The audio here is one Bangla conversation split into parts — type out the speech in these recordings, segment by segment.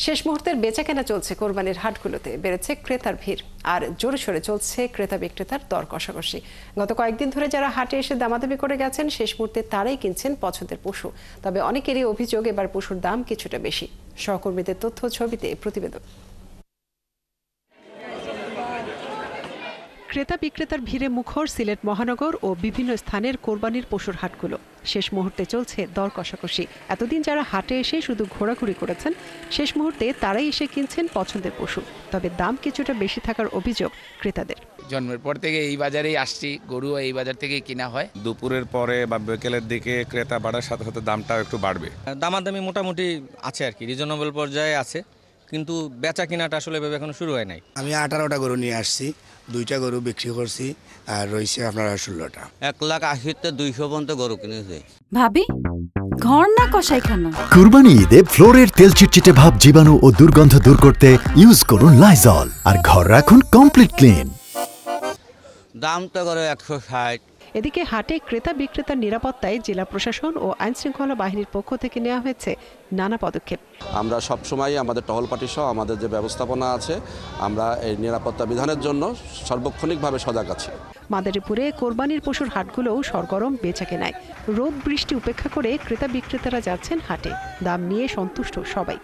শেষ মুহূর্তের বেচাকেনা চলছে কোরবানির হাটগুলোতে, বেড়েছে ক্রেতার ভিড় আর জোরে সোরে চলছে ক্রেতা বিক্রেতার দর কষাকষি। গত কয়েকদিন ধরে যারা হাটে এসে দামাদামি করে গেছেন শেষ মুহূর্তে তারাই কিনছেন পছন্দের পশু। তবে অনেকেরই অভিযোগ এবার পশুর দাম কিছুটা বেশি। সহকর্মীদের তথ্য ছবিতে প্রতিবেদন। ক্রেতা বিক্রেতার ভিড়ে মুখর সিলেট মহানগর ও বিভিন্ন স্থানের কোরবানির পশুর হাটগুলো। শেষ মুহূর্তে চলছে দর কষাকষি। এতদিন যারা হাটে এসে শুধু ঘোরাঘুরি করেছেন, শেষ মুহূর্তে তারাই এসে কিনছেন পছন্দের পশু। তবে দাম কিছুটা বেশি থাকার অভিযোগ ক্রেতাদের। জন্মের পর থেকে এই বাজারেই আসছি, গরু এই বাজার থেকেই কিনা হয়। দুপুরের পরে বা বিকেলের দিকে ক্রেতা বাড়ার সাথে সাথে দামটাও একটু বাড়বে। দামাদামি মোটামুটি আছে আর কি, রিজনেবল পর্যায়ে আছে, কিন্তু বেচা কিনাটা আসলে ভেবে এখনো শুরু হয় নাই। আমি 18টা গরু নিয়ে আসছি, 2টা গরু বিক্রি করছি আর রয়েছে আপনার 16টা। 1,80,000 200 পর্যন্ত গরু কিনেছে। ভাবি ঘর না কষাই খানো। কুরবানি ঈদে ফ্লোরের তেল চিটচিটে ভাব, জীবাণু ও দুর্গন্ধ দূর করতে ইউজ করুন লাইজল আর ঘর রাখুন কমপ্লিট ক্লিন। দাম তো করে 160। এদিকে হাটে ক্রেতা বিক্রেতার নিরাপত্তায় জেলা প্রশাসন ও আইনশৃঙ্খলা বাহিনীর পক্ষ থেকে নেওয়া হয়েছে নানা পদক্ষেপ। আমরা সবসময় আমাদের টহল পার্টি সহ আমাদের যে ব্যবস্থাপনা আছে, আমরা এই নিরাপত্তা বিধানের জন্য সার্বক্ষণিকভাবে সজাগ আছি। মাদারীপুরে কোরবানির পশুর হাটগুলোও সরগরম বেচাকেনায়। রোদ বৃষ্টি উপেক্ষা করে ক্রেতা বিক্রেতারা যাচ্ছেন হাটে। দাম নিয়ে সন্তুষ্ট সবাই।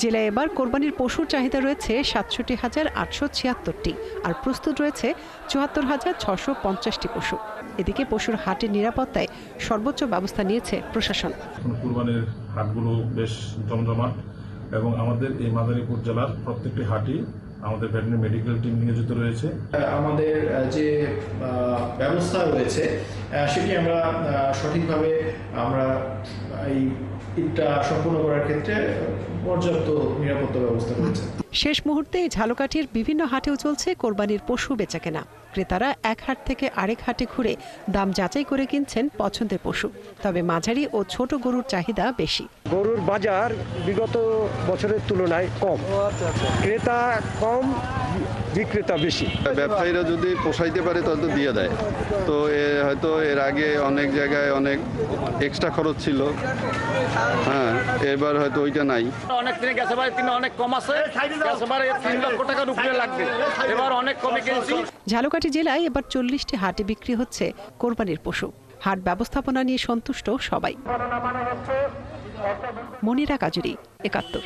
জেলায় এবার কোরবানির পশুর চাহিদা রয়েছে 67,876টি আর প্রস্তুত রয়েছে 74,650টি পশু। এদিকে পশুর হাটের নিরাপত্তায় সর্বোচ্চ ব্যবস্থা নিয়েছে প্রশাসন। কোরবানির হাটগুলো বেশ জমজমাট এবং আমাদের এই মাদারীপুর জেলার প্রত্যেকটি হাটই আমাদের ভেটেরিনারি মেডিকেল টিম নিয়োজিত রয়েছে। আমাদের যে ব্যবস্থা রয়েছে সেটি আমরা সঠিকভাবে এই ঈদটা সম্পূর্ণ করার ক্ষেত্রে পর্যাপ্ত নিরাপত্তা ব্যবস্থা রয়েছে। শেষ মুহূর্তে ঝালকাঠির বিভিন্ন হাটেও চলছে কোরবানির পশু বেচাকেনা। ক্রেতারা এক হাট থেকে আরেক হাটে ঘুরে দাম যাচাই করে কিনছেন পছন্দের পশু। তবে মাঝারি ও ছোট গরুর চাহিদা বেশি। গরুর বাজার বিগত বছরের তুলনায় কম, ক্রেতা কম, বিক্রেতা বেশি। ব্যবসায়ীরা যদি পোষাইতে পারে তাহলে তো দিয়ে দেয়। তো হয়তো এর আগে অনেক জায়গায় অনেক এক্সট্রা খরচ ছিল, হ্যাঁ, এবার হয়তো ওইটা নাই। অনেক দিনে গেছে ভাই, অনেক কম আছে, 3 লক্ষ টাকার উপরে লাগবে, এবার অনেক কমে কিনছি। ঝালকাঠি জেলায় এবার 40টি হাটে বিক্রি হচ্ছে কোরবানির পশু। হাট ব্যবস্থাপনা নিয়ে সন্তুষ্ট সবাই। মনিরা কাজুরি, 71।